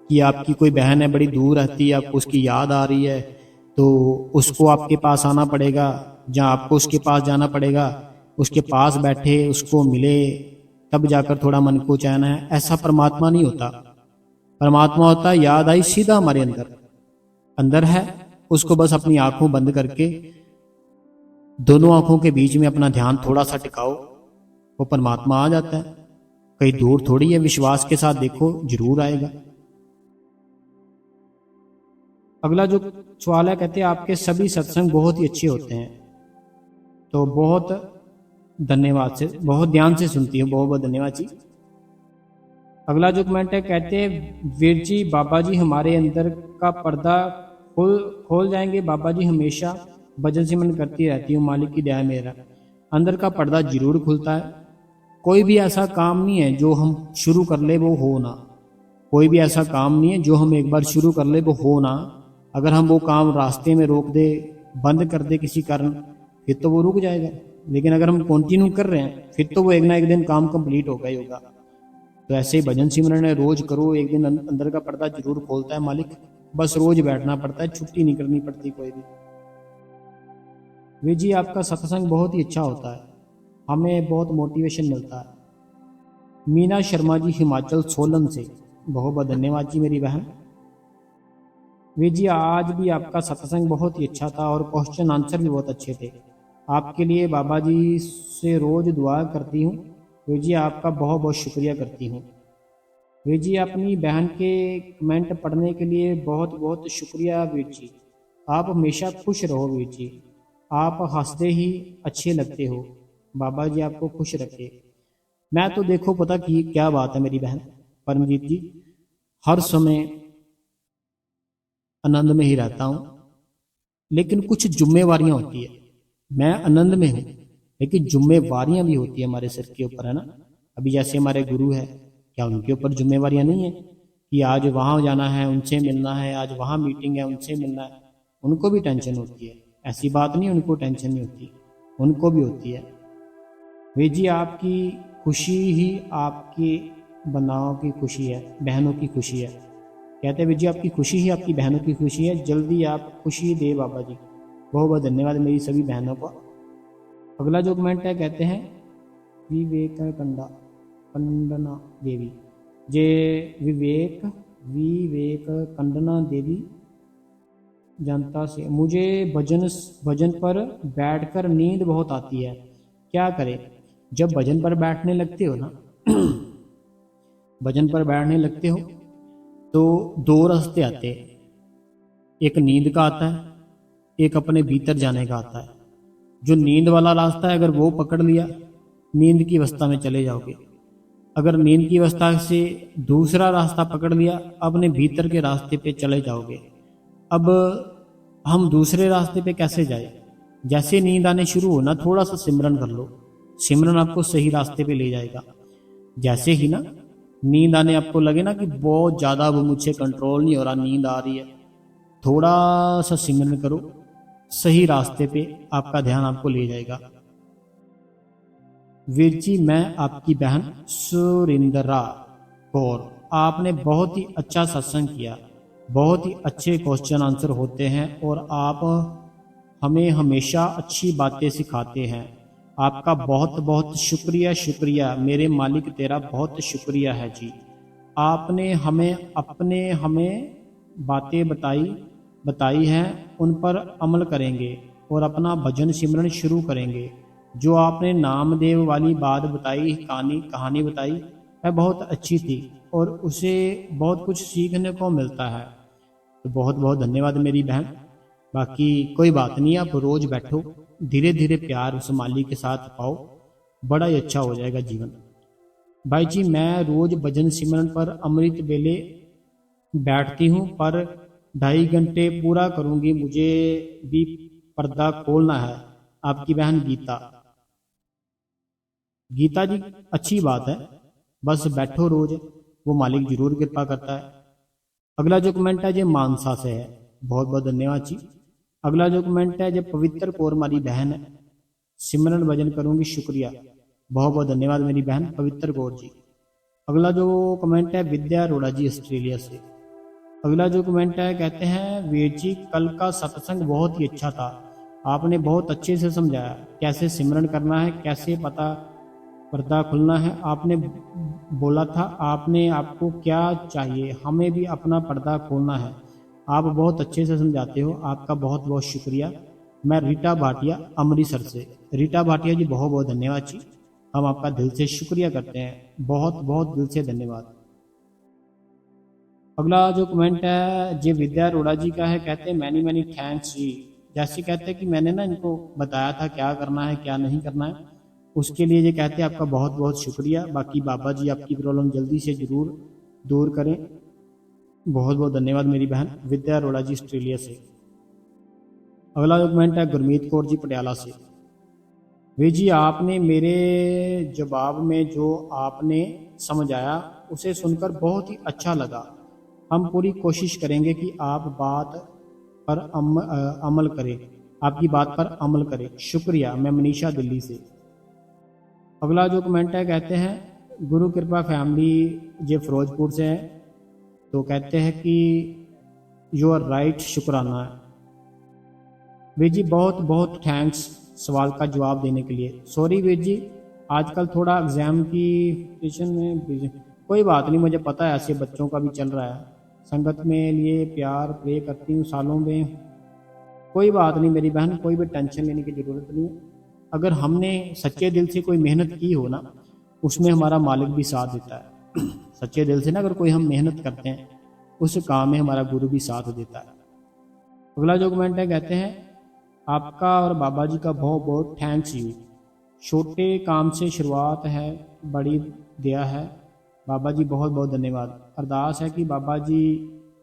कि आपकी कोई बहन है बड़ी दूर रहती है, आपको उसकी याद आ रही है तो उसको आपके पास आना पड़ेगा, जहाँ आपको उसके पास जाना पड़ेगा, उसके पास बैठे उसको मिले तब जाकर थोड़ा मन को चैन है। ऐसा परमात्मा नहीं होता। परमात्मा होता है याद आई सीधा हमारे अंदर अंदर है, उसको बस अपनी आंखों बंद करके दोनों आंखों के बीच में अपना ध्यान थोड़ा सा टिकाओ, वो परमात्मा आ जाता है। कहीं दूर थोड़ी है, विश्वास के साथ देखो जरूर आएगा। अगला जो सवाल है, कहते हैं आपके सभी सत्संग बहुत ही अच्छे होते हैं। तो बहुत धन्यवाद से, बहुत ध्यान से सुनती हूँ, बहुत बहुत धन्यवाद जी। अगला जो कमेंट है, कहते हैं वीर जी बाबा जी हमारे अंदर का पर्दा खोल जाएंगे। बाबा जी हमेशा भजन सिमरन करती रहती हूँ, मालिक की दया है मेरा अंदर का पर्दा जरूर खुलता है। कोई भी ऐसा काम नहीं है जो हम शुरू कर ले वो हो ना, कोई भी ऐसा काम नहीं है जो हम एक बार शुरू कर ले वो हो ना। अगर हम वो काम रास्ते में रोक दे, बंद कर दे किसी कारण, फिर तो वो रुक जाएगा। लेकिन अगर हम कंटिन्यू कर रहे हैं फिर तो वो एक ना एक दिन काम कंप्लीट होगा ही होगा। तो ऐसे ही भजन सिमरन है, रोज करो, एक दिन अंदर का पर्दा जरूर खोलता है मालिक। बस रोज बैठना पड़ता है, छुट्टी नहीं करनी पड़ती कोई भी। वे जी आपका सत्संग बहुत ही अच्छा होता है, हमें बहुत मोटिवेशन मिलता है। मीना शर्मा जी हिमाचल सोलन से, बहुत बहुत धन्यवाद जी मेरी बहन। वे जी आज भी आपका सत्संग बहुत ही अच्छा था और क्वेश्चन आंसर भी बहुत अच्छे थे। आपके लिए बाबा जी से रोज दुआ करती हूँ। वे जी आपका बहुत बहुत शुक्रिया करती हूँ। वीर जी अपनी बहन के कमेंट पढ़ने के लिए बहुत बहुत शुक्रिया वीर जी। आप हमेशा खुश रहो वीर जी, आप हंसते ही अच्छे लगते हो। बाबा जी आपको खुश रखे। मैं तो देखो पता की क्या बात है मेरी बहन परमजीत जी, हर समय आनंद में ही रहता हूँ, लेकिन कुछ जिम्मेवारियां होती है। मैं आनंद में हूँ लेकिन जिम्मेवारियां भी होती है हमारे सिर के ऊपर, है ना। अभी जैसे हमारे गुरु है, क्या उनके ऊपर जिम्मेवारियां नहीं है कि आज वहां जाना है उनसे मिलना है, आज वहां मीटिंग है उनसे मिलना है। उनको भी टेंशन होती है, ऐसी बात नहीं उनको टेंशन नहीं होती, उनको भी होती है। वे जी आपकी खुशी ही आपकी बनाओ की खुशी है, बहनों की खुशी है। कहते हैं जी आपकी खुशी ही आपकी बहनों की खुशी है, जल्दी आप खुशी दे बाबा जी। बहुत बहुत धन्यवाद मेरी सभी बहनों को। अगला जो कमेंट है, कहते हैं विवेकानंदा कंडना देवी, जे विवेक कंडना देवी जनता से, मुझे भजन पर बैठकर नींद बहुत आती है, क्या करें। जब भजन पर बैठने लगते हो ना भजन पर बैठने लगते हो तो दो रास्ते आते हैं, एक नींद का आता है, एक अपने भीतर जाने का आता है। जो नींद वाला रास्ता है अगर वो पकड़ लिया, नींद की अवस्था में चले जाओगे। अगर नींद की अवस्था से दूसरा रास्ता पकड़ लिया, अपने भीतर के रास्ते पे चले जाओगे। अब हम दूसरे रास्ते पे कैसे जाए? जैसे नींद आने शुरू हो ना, थोड़ा सा सिमरन कर लो, सिमरन आपको सही रास्ते पे ले जाएगा। जैसे ही ना नींद आने आपको लगे ना कि बहुत ज़्यादा वो मुझसे कंट्रोल नहीं हो रहा, नींद आ रही है, थोड़ा सा सिमरन करो, सही रास्ते पे आपका ध्यान आपको ले जाएगा। वीर जी, मैं आपकी बहन सुरिंदरा कौर, आपने बहुत ही अच्छा सत्संग किया, बहुत ही अच्छे क्वेश्चन आंसर होते हैं और आप हमें हमेशा अच्छी बातें सिखाते हैं। आपका बहुत बहुत शुक्रिया, शुक्रिया मेरे मालिक, तेरा बहुत शुक्रिया है जी। आपने हमें बातें बताई हैं, उन पर अमल करेंगे और अपना भजन सिमरन शुरू करेंगे। जो आपने नामदेव वाली बात बताई, कहानी बताई, वह बहुत अच्छी थी और उसे बहुत कुछ सीखने को मिलता है। तो बहुत बहुत धन्यवाद मेरी बहन। बाकी कोई बात नहीं, आप रोज बैठो, धीरे धीरे प्यार उस माली के साथ पाओ, बड़ा ही अच्छा हो जाएगा जीवन। भाई जी, मैं रोज भजन सिमरन पर अमृत वेले बैठती हूँ, पर 2.5 घंटे पूरा करूंगी, मुझे भी पर्दा खोलना है। आपकी बहन गीता। गीता जी, अच्छी बात है, बस बैठो रोज, वो मालिक जरूर कृपा करता है। अगला जो कमेंट है जो मानसा से है, बहुत बहुत धन्यवाद जी। अगला जो कमेंट है जो पवित्र कौर हमारी बहन है, सिमरन भजन करूंगी, शुक्रिया, बहुत बहुत धन्यवाद मेरी बहन पवित्र कौर जी। अगला जो कमेंट है विद्या अरोड़ा जी ऑस्ट्रेलिया से। अगला जो कमेंट है कहते हैं, वीर जी कल का सत्संग बहुत ही अच्छा था, आपने बहुत अच्छे से समझाया कैसे सिमरन करना है, कैसे पर्दा खुलना है। आपने बोला था आपने आपको क्या चाहिए, हमें भी अपना पर्दा खोलना है। आप बहुत अच्छे से समझाते हो, आपका बहुत बहुत शुक्रिया। मैं रीटा भाटिया अमृतसर से। रीटा भाटिया जी, बहुत बहुत धन्यवाद जी, हम आपका दिल से शुक्रिया करते हैं, बहुत बहुत दिल से धन्यवाद। अगला जो कमेंट है जी विद्या अरोड़ा जी का है, कहते हैं मैनी मैनी थैंक्स जी। जैसे कहते हैं कि मैंने ना इनको बताया था क्या करना है क्या नहीं करना है, उसके लिए ये कहते हैं आपका बहुत बहुत शुक्रिया। बाकी बाबा जी आपकी प्रॉब्लम जल्दी से जरूर दूर करें। बहुत बहुत धन्यवाद मेरी बहन विद्या अरोड़ा जी ऑस्ट्रेलिया से। अगला जो कमेंट है गुरमीत कौर जी पटियाला से। वे जी, आपने मेरे जवाब में जो आपने समझाया उसे सुनकर बहुत ही अच्छा लगा। हम पूरी कोशिश करेंगे कि आप बात पर अमल करें, आपकी बात पर अमल करें, शुक्रिया। मैं मनीषा दिल्ली से। अगला जो कमेंट है कहते हैं गुरु कृपा फैमिली जे फिरोजपुर से है, तो कहते हैं कि यू आर राइट, शुक्राना है। वीर जी बहुत बहुत थैंक्स सवाल का जवाब देने के लिए। सॉरी वीर जी, आजकल थोड़ा एग्जाम की टेंशन में, कोई बात नहीं, मुझे पता है ऐसे बच्चों का भी चल रहा है। संगत में लिए प्यार प्रे करती हूँ सालों में, कोई बात नहीं मेरी बहन, कोई भी टेंशन लेने की जरूरत नहीं है। अगर हमने सच्चे दिल से कोई मेहनत की हो ना, उसमें हमारा मालिक भी साथ देता है। सच्चे दिल से ना अगर कोई हम मेहनत करते हैं, उस काम में हमारा गुरु भी साथ देता है। अगला जो कमेंट है कहते हैं आपका और बाबा जी का बहुत बहुत थैंक्स यू। छोटे काम से शुरुआत है, बड़ी दया है। बाबा जी बहुत बहुत धन्यवाद। अरदास है कि बाबा जी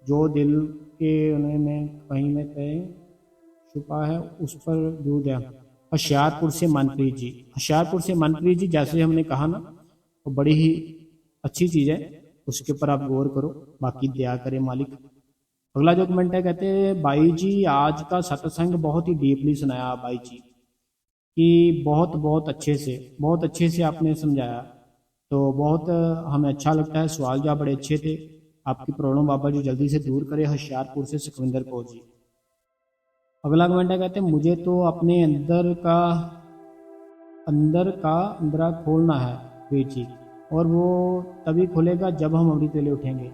जो दिल के उन्हें कहीं में कहीं छुपा है उस पर दूध है। होशियारपुर से मनप्रीत जी। होशियारपुर से मनप्रीत जी, जैसे हमने कहा ना, वो बड़ी ही अच्छी चीज़ है, उसके ऊपर आप गौर करो, बाकी दया करे मालिक। अगला जो कमेंट है कहते हैं भाई जी आज का सत्संग बहुत ही डीपली सुनाया भाई जी, कि बहुत बहुत अच्छे से आपने समझाया, तो बहुत हमें अच्छा लगता है। सवाल जवाब बड़े अच्छे थे। आपकी प्रॉब्लम बाबा जी जल्दी से दूर करें। होशियारपुर से सुखविंदर कौर जी। अगला कमेंट है कहते हैं मुझे तो अपने अंदरा खोलना है वीर जी, और वो तभी खुलेगा जब हम अमृत वेले उठेंगे।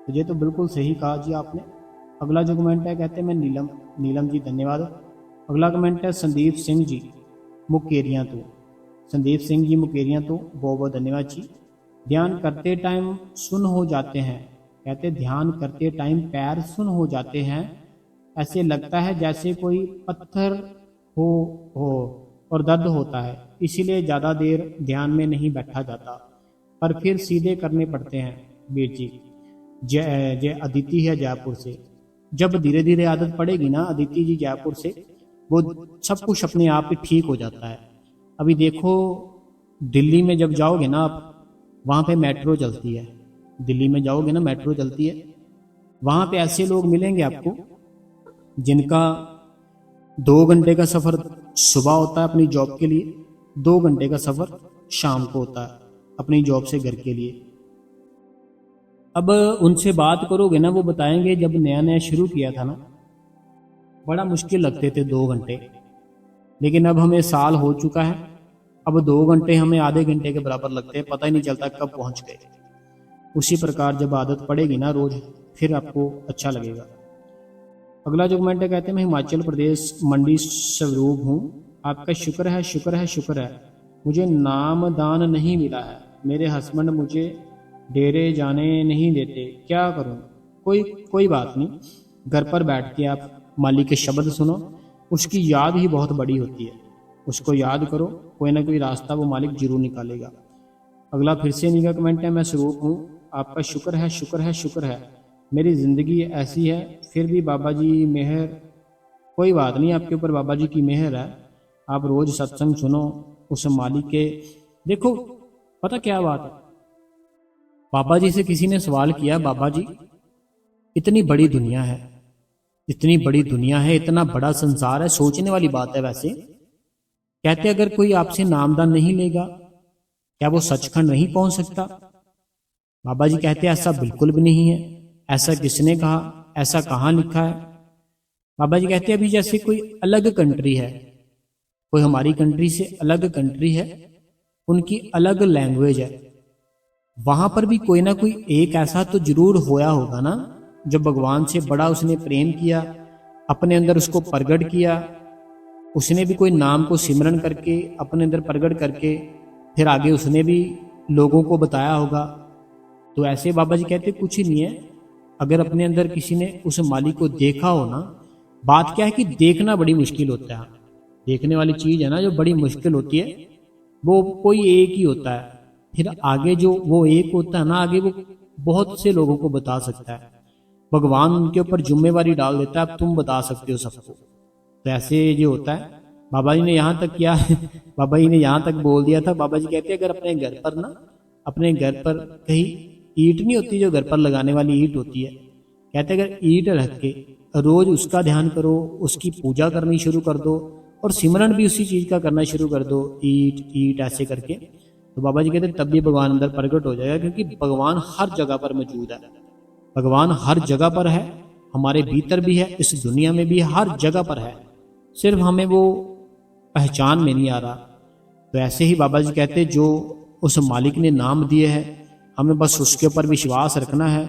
तो ये तो बिल्कुल सही कहा जी आपने। अगला जो कमेंट है कहते हैं मैं नीलम जी, धन्यवाद। अगला कमेंट है संदीप सिंह जी मुकेरियाँ तो। संदीप सिंह जी मुकेरियाँ तो, बहुत बहुत धन्यवाद जी। ध्यान करते टाइम सुन हो जाते हैं, कहते ध्यान करते टाइम पैर सुन हो जाते हैं, ऐसे लगता है जैसे कोई पत्थर हो और दर्द होता है, इसीलिए ज़्यादा देर ध्यान में नहीं बैठा जाता, पर फिर सीधे करने पड़ते हैं वीर जी। जय जय अदिति है जयपुर से। जब धीरे धीरे आदत पड़ेगी ना अदिति जी जयपुर से, वो सब कुछ अपने आप ही ठीक हो जाता है। अभी देखो दिल्ली में जब जाओगे ना आप, वहाँ पे मेट्रो चलती है, दिल्ली में जाओगे ना मेट्रो चलती है, वहाँ पे ऐसे लोग मिलेंगे आपको जिनका 2 घंटे का सफ़र सुबह होता है अपनी जॉब के लिए, 2 घंटे का सफ़र शाम को होता है अपनी जॉब से घर के लिए। अब उनसे बात करोगे ना, वो बताएंगे जब नया नया शुरू किया था ना, बड़ा मुश्किल लगते थे 2 घंटे, लेकिन अब हमें साल हो चुका है, अब 2 घंटे हमें आधे घंटे के बराबर लगते हैं, पता ही नहीं चलता कब पहुंच गए। उसी प्रकार जब आदत पड़ेगी ना रोज, फिर आपको अच्छा लगेगा। अगला जो कमेंट है, कहते हैं मैं हिमाचल प्रदेश मंडी स्वरूप हूँ, आपका शुक्र है शुक्र है शुक्र है, मुझे नाम दान नहीं मिला है, मेरे हस्बैंड मुझे डेरे जाने नहीं देते, क्या करूं? कोई बात नहीं, घर पर बैठ के आप मालिक के शब्द सुनो, उसकी याद ही बहुत बड़ी होती है, उसको याद करो, कोई ना कोई रास्ता वो मालिक जरूर निकालेगा। अगला फिर से इन्हीं का कमेंट है, मैं स्वरूप हूँ, आपका शुक्र है शुक्र है शुक्र है, मेरी ज़िंदगी ऐसी है फिर भी बाबा जी मेहर, कोई बात नहीं, आपके ऊपर बाबा जी की मेहर है, आप रोज़ सत्संग सुनो उस मालिक के। देखो पता क्या बात है, बाबा जी से किसी ने सवाल किया, बाबा जी इतनी बड़ी दुनिया है, इतनी बड़ी दुनिया है, इतना बड़ा संसार है, सोचने वाली बात है वैसे, कहते अगर कोई आपसे नामदान नहीं लेगा क्या वो सचखंड नहीं पहुंच सकता? बाबा जी कहते ऐसा बिल्कुल भी नहीं है, ऐसा किसने कहा, ऐसा कहाँ लिखा है? बाबा जी कहते अभी जैसे कोई अलग कंट्री है, कोई हमारी कंट्री से अलग कंट्री है, उनकी अलग लैंग्वेज है, वहां पर भी कोई ना कोई एक ऐसा तो जरूर होया होगा ना, जो भगवान से बड़ा उसने प्रेम किया, अपने अंदर उसको प्रगट किया, उसने भी कोई नाम को सिमरन करके अपने अंदर प्रगट करके फिर आगे उसने भी लोगों को बताया होगा। तो ऐसे बाबा जी कहते कुछ ही नहीं है, अगर अपने अंदर किसी ने उस मालिक को देखा हो ना, बात क्या है कि देखना बड़ी मुश्किल होता है, देखने वाली चीज है ना जो बड़ी मुश्किल होती है, वो कोई एक ही होता है, फिर आगे जो वो एक होता है ना, आगे वो बहुत से लोगों को बता सकता है, भगवान उनके ऊपर जिम्मेवारी डाल देता है, अब तुम बता सकते हो सबको। तो ऐसे जो होता है, बाबा जी ने यहाँ तक किया बाबा जी ने यहाँ तक बोल दिया था, बाबा जी कहते हैं अगर अपने घर पर ना, अपने घर पर कहीं ईंट नहीं होती जो घर पर लगाने वाली ईंट होती है, कहते अगर ईंट रख के रोज उसका ध्यान करो, उसकी पूजा करनी शुरू कर दो और सिमरन भी उसी चीज का करना शुरू कर दो, ईंट ईंट ऐसे करके, तो बाबा जी कहते तब भी भगवान अंदर प्रकट हो जाएगा, क्योंकि भगवान हर जगह पर मौजूद है, भगवान हर जगह पर है, हमारे भीतर भी है, इस दुनिया में भी हर जगह पर है, सिर्फ हमें वो पहचान में नहीं आ रहा। तो ऐसे ही बाबा जी कहते जो उस मालिक ने नाम दिए है, हमें बस उसके ऊपर विश्वास रखना है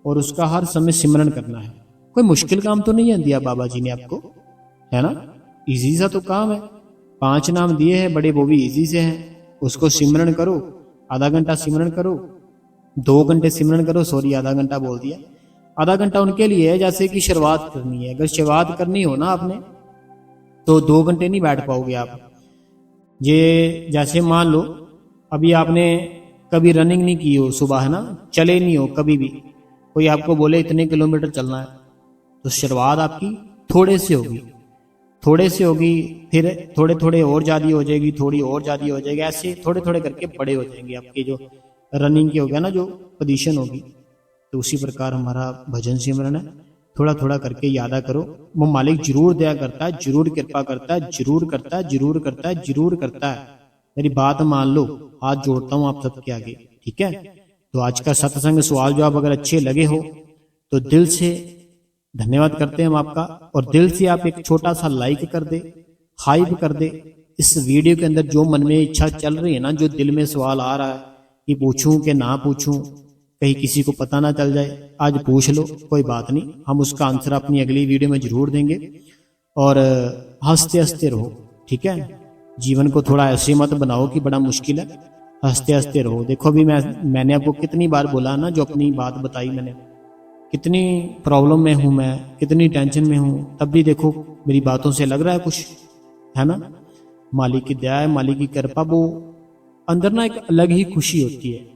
और उसका हर समय सिमरन करना है। कोई मुश्किल काम तो नहीं दिया बाबा जी ने आपको, है ना, इजी सा तो काम है, 5 नाम दिए हैं बड़े, वो भी इजी से हैं, उसको सिमरन करो, आधा घंटा सिमरन करो, 2 घंटे सिमरन करो, सॉरी आधा घंटा बोल दिया, आधा घंटा उनके लिए है जैसे कि शुरुआत करनी है, अगर शुरुआत करनी हो ना आपने तो 2 घंटे नहीं बैठ पाओगे आप। ये जैसे मान लो अभी आपने कभी रनिंग नहीं की हो सुबह, है ना, चले नहीं हो कभी भी, कोई आपको बोले इतने किलोमीटर चलना है, तो शुरुआत आपकी थोड़े से होगी, थोड़े से होगी, फिर थोड़े थोड़े और ज़्यादा हो जाएगी, थोड़ी और ज़्यादा हो जाएगी, ऐसे थोड़े थोड़े करके बड़े हो जाएंगे आपके जो रनिंग के हो गया ना, जो पोजीशन होगी। तो उसी प्रकार हमारा भजन सिमरन है, थोड़ा थोड़ा करके यादा करो, वो मालिक जरूर दया करता है, जरूर कृपा करता है, जरूर करता है, जरूर करता है, जरूर करता है। मेरी बात मान लो, हाथ जोड़ता हूं आप सबके आगे, ठीक है। तो आज का सत्संग सवाल जवाब अगर अच्छे लगे हो तो दिल से धन्यवाद करते हैं हम आपका, और दिल से आप एक छोटा सा लाइक कर दे, हाइप कर दे इस वीडियो के अंदर, जो मन में इच्छा चल रही है ना, जो दिल में सवाल आ रहा है कि पूछूं कि ना पूछूं, कहीं किसी को पता ना चल जाए, आज पूछ लो, कोई बात नहीं, हम उसका आंसर अपनी अगली वीडियो में जरूर देंगे। और हंसते हंसते रहो, ठीक है, जीवन को थोड़ा ऐसे मत बनाओ कि बड़ा मुश्किल है, हंसते हंसते रहो। देखो अभी मैंने आपको कितनी बार बोला ना, जो अपनी बात बताई मैंने, कितनी प्रॉब्लम में हूं मैं, कितनी टेंशन में हूं, तब भी देखो मेरी बातों से लग रहा है कुछ, है ना, मालिक की दया है, मालिक की कृपा, वो अंदर ना एक अलग ही खुशी होती है,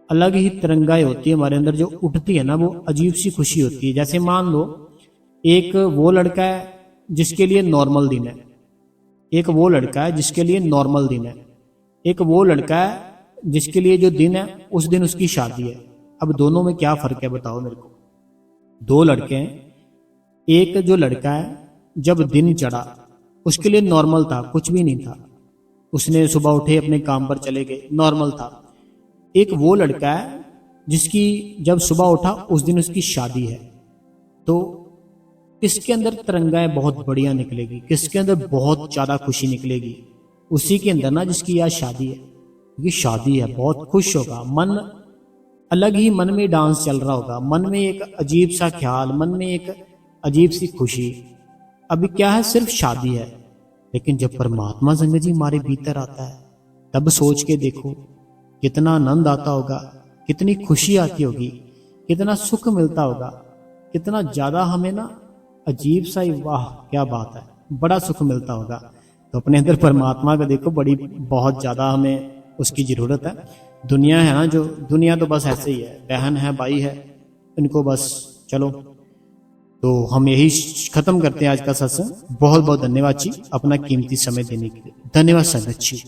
अलग ही तिरंगाई होती है हमारे अंदर जो उठती है ना, वो अजीब सी खुशी होती है। जैसे मान लो एक वो लड़का है जिसके लिए नॉर्मल दिन है, एक वो लड़का है जिसके लिए नॉर्मल दिन है, एक वो लड़का है जिसके लिए जो दिन है उस दिन उसकी शादी है। अब दोनों में क्या फर्क है बताओ मेरे को। दो लड़के हैं, एक जो लड़का है जब दिन चढ़ा उसके लिए नॉर्मल था, कुछ भी नहीं था, उसने सुबह उठे अपने काम पर चले गए, नॉर्मल था। एक वो लड़का है जिसकी जब सुबह उठा उस दिन उसकी शादी है, तो किसके अंदर तिरंगाएं बहुत बढ़िया निकलेगी, किसके अंदर बहुत ज्यादा खुशी निकलेगी? उसी के अंदर ना जिसकी आज शादी है, क्योंकि शादी है, बहुत खुश होगा, मन अलग ही, मन में डांस चल रहा होगा, मन में एक अजीब सा ख्याल, मन में एक अजीब सी खुशी। अभी क्या है, सिर्फ शादी है, लेकिन जब परमात्मा संगत जी हमारे भीतर आता है तब सोच के देखो कितना आनंद आता होगा, कितनी खुशी आती होगी, कितना सुख मिलता होगा, कितना ज्यादा हमें ना अजीब सा ही, वाह क्या बात है, बड़ा सुख मिलता होगा। तो अपने अंदर परमात्मा का देखो, बड़ी बहुत ज्यादा हमें उसकी जरूरत है। दुनिया है ना, जो दुनिया तो बस ऐसे ही है, बहन है भाई है, इनको बस चलो। तो हम यही खत्म करते हैं आज का सत्संग। बहुत बहुत धन्यवाद जी अपना कीमती समय देने के लिए। धन्यवाद संगत जी।